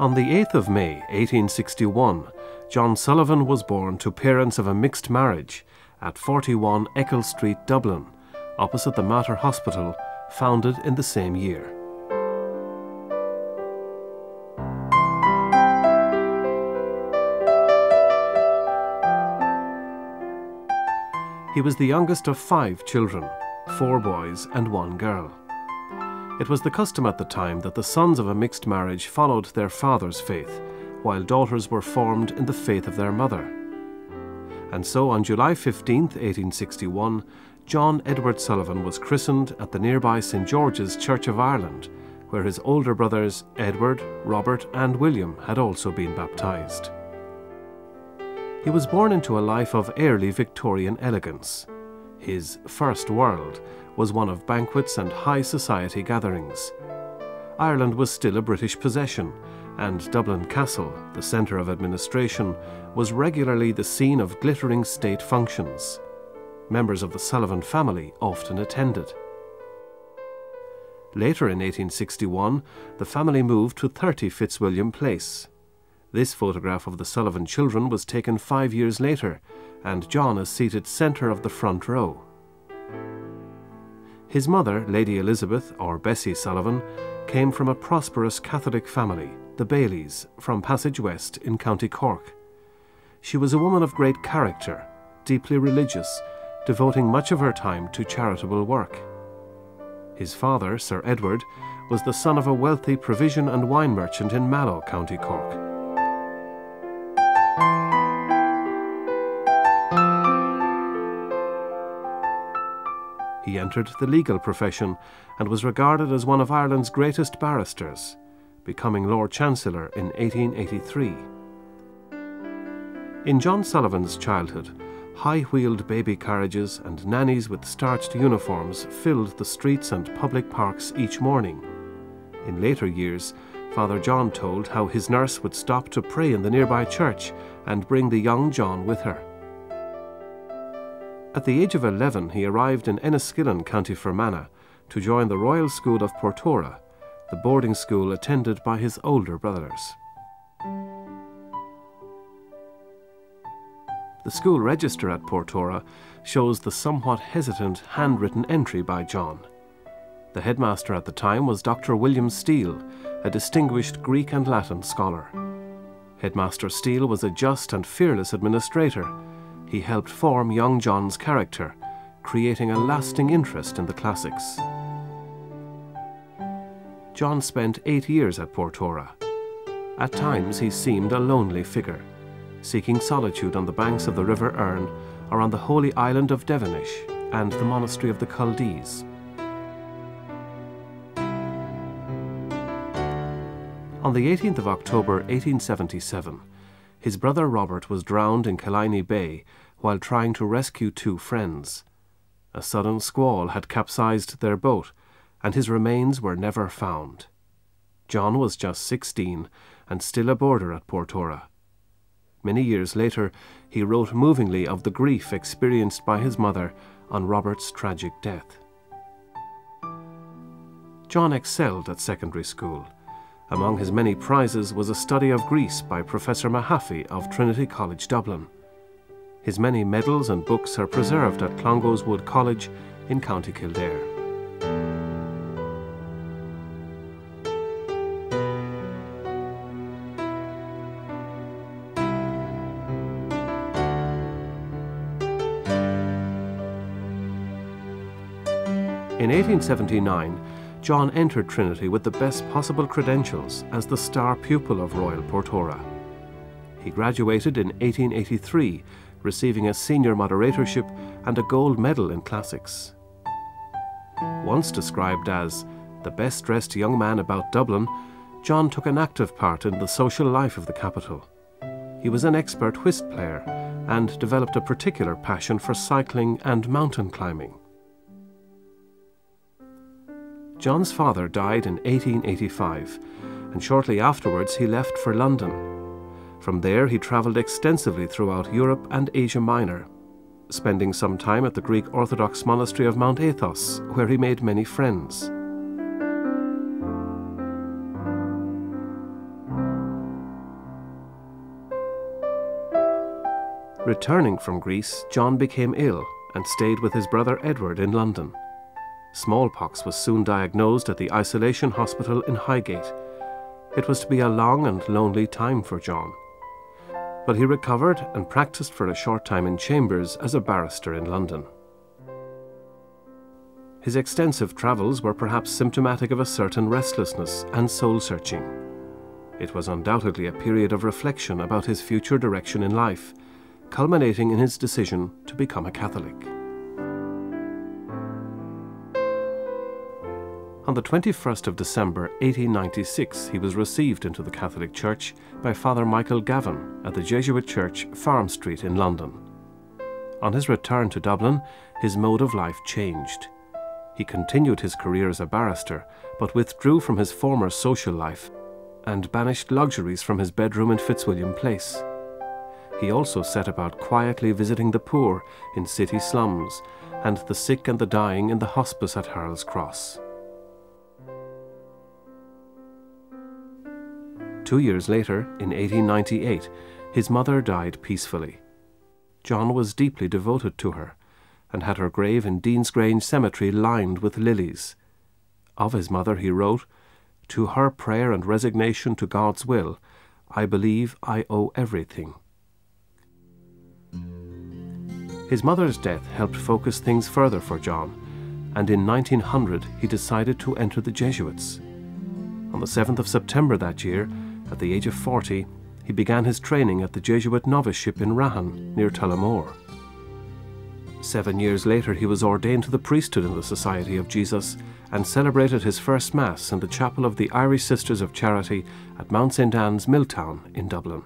On the 8th of May 1861, John Sullivan was born to parents of a mixed marriage at 41 Eccles Street, Dublin, opposite the Mater Hospital, founded in the same year. He was the youngest of 5 children, 4 boys and 1 girl. It was the custom at the time that the sons of a mixed marriage followed their father's faith, while daughters were formed in the faith of their mother. And so on July 15, 1861, John Edward Sullivan was christened at the nearby St. George's Church of Ireland, where his older brothers Edward, Robert and William had also been baptized. He was born into a life of early Victorian elegance. His first world was one of banquets and high society gatherings. Ireland was still a British possession, and Dublin Castle, the centre of administration, was regularly the scene of glittering state functions. Members of the Sullivan family often attended. Later in 1861, the family moved to 30 Fitzwilliam Place. This photograph of the Sullivan children was taken 5 years later, and John is seated centre of the front row. His mother, Lady Elizabeth, or Bessie Sullivan, came from a prosperous Catholic family, the Baileys, from Passage West in County Cork. She was a woman of great character, deeply religious, devoting much of her time to charitable work. His father, Sir Edward, was the son of a wealthy provision and wine merchant in Mallow, County Cork. He entered the legal profession and was regarded as one of Ireland's greatest barristers, becoming Lord Chancellor in 1883. In John Sullivan's childhood, high-wheeled baby carriages and nannies with starched uniforms filled the streets and public parks each morning. In later years, Father John told how his nurse would stop to pray in the nearby church and bring the young John with her. At the age of 11, he arrived in Enniskillen, County Fermanagh, to join the Royal School of Portora, the boarding school attended by his older brothers. The school register at Portora shows the somewhat hesitant handwritten entry by John. The headmaster at the time was Dr. William Steele, a distinguished Greek and Latin scholar. Headmaster Steele was a just and fearless administrator. He helped form young John's character, creating a lasting interest in the classics. John spent 8 years at Portora. At times he seemed a lonely figure, seeking solitude on the banks of the River Erne or on the holy island of Devenish and the monastery of the Chaldees. On the 18th of October 1877, his brother Robert was drowned in Killiney Bay while trying to rescue 2 friends. A sudden squall had capsized their boat, and his remains were never found. John was just 16 and still a boarder at Portora. Many years later, he wrote movingly of the grief experienced by his mother on Robert's tragic death. John excelled at secondary school. Among his many prizes was a study of Greece by Professor Mahaffey of Trinity College, Dublin. His many medals and books are preserved at Clongowes Wood College in County Kildare. In 1879, John entered Trinity with the best possible credentials as the star pupil of Royal Portora. He graduated in 1883, receiving a senior moderatorship and a gold medal in classics. Once described as the best-dressed young man about Dublin, John took an active part in the social life of the capital. He was an expert whist player and developed a particular passion for cycling and mountain climbing. John's father died in 1885, and shortly afterwards he left for London. From there he travelled extensively throughout Europe and Asia Minor, spending some time at the Greek Orthodox monastery of Mount Athos, where he made many friends. Returning from Greece, John became ill and stayed with his brother Edward in London. Smallpox was soon diagnosed at the Isolation Hospital in Highgate. It was to be a long and lonely time for John. But he recovered and practiced for a short time in chambers as a barrister in London. His extensive travels were perhaps symptomatic of a certain restlessness and soul-searching. It was undoubtedly a period of reflection about his future direction in life, culminating in his decision to become a Catholic. On the 21st of December 1896, he was received into the Catholic Church by Father Michael Gavin at the Jesuit Church, Farm Street in London. On his return to Dublin, his mode of life changed. He continued his career as a barrister, but withdrew from his former social life and banished luxuries from his bedroom in Fitzwilliam Place. He also set about quietly visiting the poor in city slums and the sick and the dying in the hospice at Harold's Cross. 2 years later, in 1898, his mother died peacefully. John was deeply devoted to her and had her grave in Dean's Grange Cemetery lined with lilies. Of his mother he wrote, "To her prayer and resignation to God's will, I believe I owe everything." His mother's death helped focus things further for John, and in 1900 he decided to enter the Jesuits. On the 7th of September that year, at the age of 40, he began his training at the Jesuit noviceship in Rahan, near Tullamore. 7 years later, he was ordained to the priesthood in the Society of Jesus and celebrated his first Mass in the chapel of the Irish Sisters of Charity at Mount St. Anne's, Milltown in Dublin.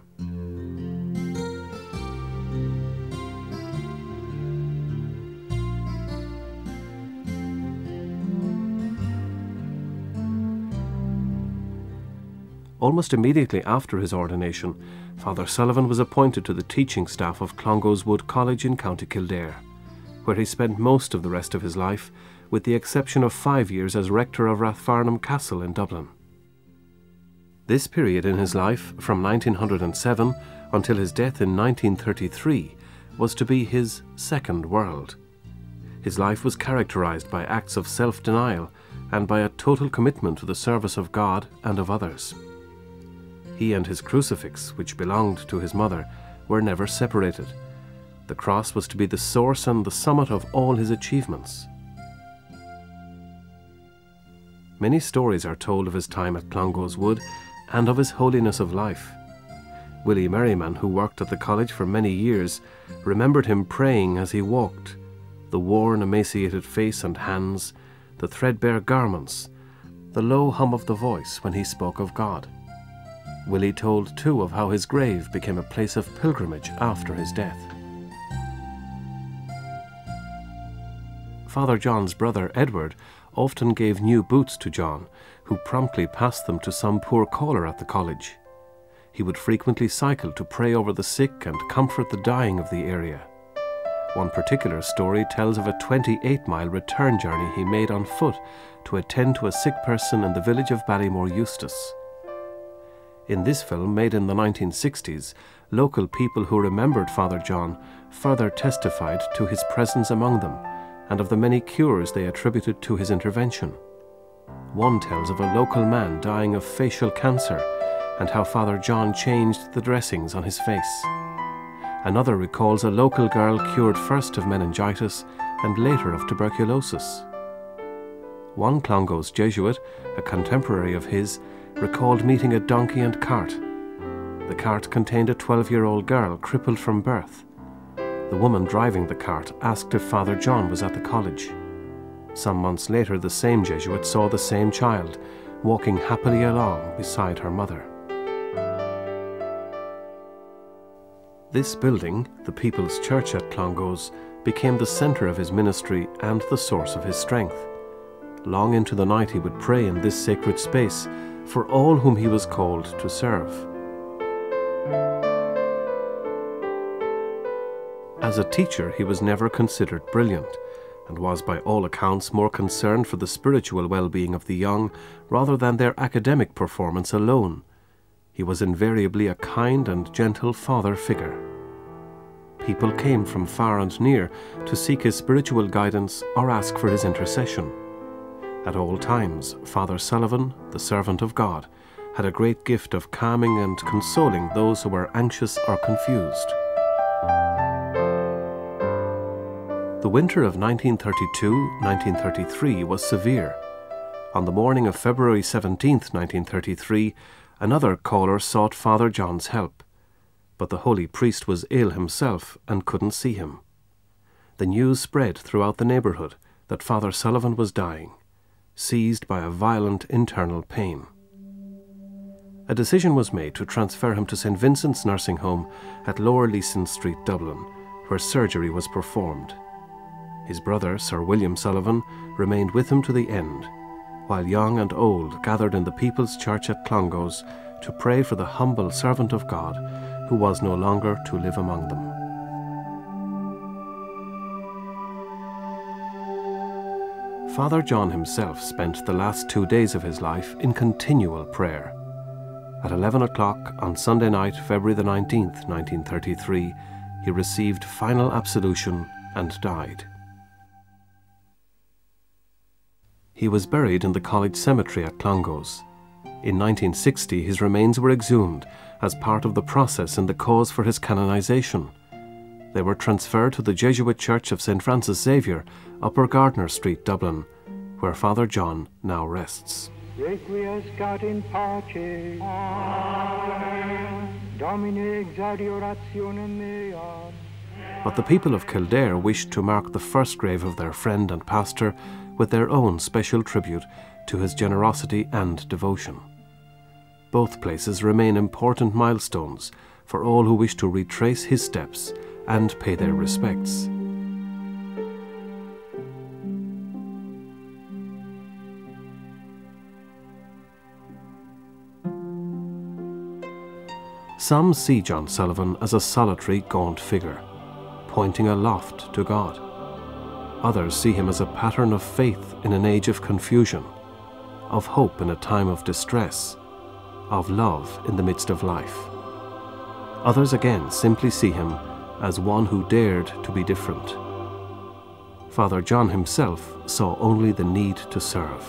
Almost immediately after his ordination, Father Sullivan was appointed to the teaching staff of Clongowes Wood College in County Kildare, where he spent most of the rest of his life, with the exception of 5 years as rector of Rathfarnham Castle in Dublin. This period in his life, from 1907 until his death in 1933, was to be his second world. His life was characterized by acts of self-denial and by a total commitment to the service of God and of others. He and his crucifix, which belonged to his mother, were never separated. The cross was to be the source and the summit of all his achievements. Many stories are told of his time at Clongowes Wood and of his holiness of life. Willie Merriman, who worked at the college for many years, remembered him praying as he walked, the worn, emaciated face and hands, the threadbare garments, the low hum of the voice when he spoke of God. Willie told too of how his grave became a place of pilgrimage after his death. Father John's brother Edward often gave new boots to John, who promptly passed them to some poor caller at the college. He would frequently cycle to pray over the sick and comfort the dying of the area. One particular story tells of a 28-mile return journey he made on foot to attend to a sick person in the village of Ballymore Eustace. In this film, made in the 1960s, local people who remembered Father John further testified to his presence among them and of the many cures they attributed to his intervention. One tells of a local man dying of facial cancer and how Father John changed the dressings on his face. Another recalls a local girl cured first of meningitis and later of tuberculosis. One Clongowes Jesuit, a contemporary of his, recalled meeting a donkey and cart. The cart contained a 12-year-old girl crippled from birth. The woman driving the cart asked if Father John was at the college. Some months later, the same Jesuit saw the same child walking happily along beside her mother. This building, the People's Church at Clongowes, became the centre of his ministry and the source of his strength. Long into the night he would pray in this sacred space for all whom he was called to serve. As a teacher, he was never considered brilliant, and was by all accounts more concerned for the spiritual well-being of the young rather than their academic performance alone. He was invariably a kind and gentle father figure. People came from far and near to seek his spiritual guidance or ask for his intercession. At all times, Father Sullivan, the servant of God, had a great gift of calming and consoling those who were anxious or confused. The winter of 1932-1933 was severe. On the morning of February 17, 1933, another caller sought Father John's help, but the holy priest was ill himself and couldn't see him. The news spread throughout the neighbourhood that Father Sullivan was dying, seized by a violent internal pain. A decision was made to transfer him to St. Vincent's nursing home at Lower Eccles Street, Dublin, where surgery was performed. His brother, Sir William Sullivan, remained with him to the end, while young and old gathered in the People's Church at Clongowes to pray for the humble servant of God who was no longer to live among them. Father John himself spent the last 2 days of his life in continual prayer. At 11 o'clock on Sunday night, February the 19th, 1933, he received final absolution and died. He was buried in the college cemetery at Clongowes. In 1960, his remains were exhumed as part of the process in the cause for his canonization. They were transferred to the Jesuit Church of St. Francis Xavier, Upper Gardiner Street, Dublin, where Father John now rests. Requiescat in pace. Amen. Domine exaudi orationem mea. But the people of Kildare wished to mark the first grave of their friend and pastor with their own special tribute to his generosity and devotion. Both places remain important milestones for all who wish to retrace his steps and pay their respects. Some see John Sullivan as a solitary, gaunt figure, pointing aloft to God. Others see him as a pattern of faith in an age of confusion, of hope in a time of distress, of love in the midst of life. Others again simply see him as one who dared to be different. Father John himself saw only the need to serve.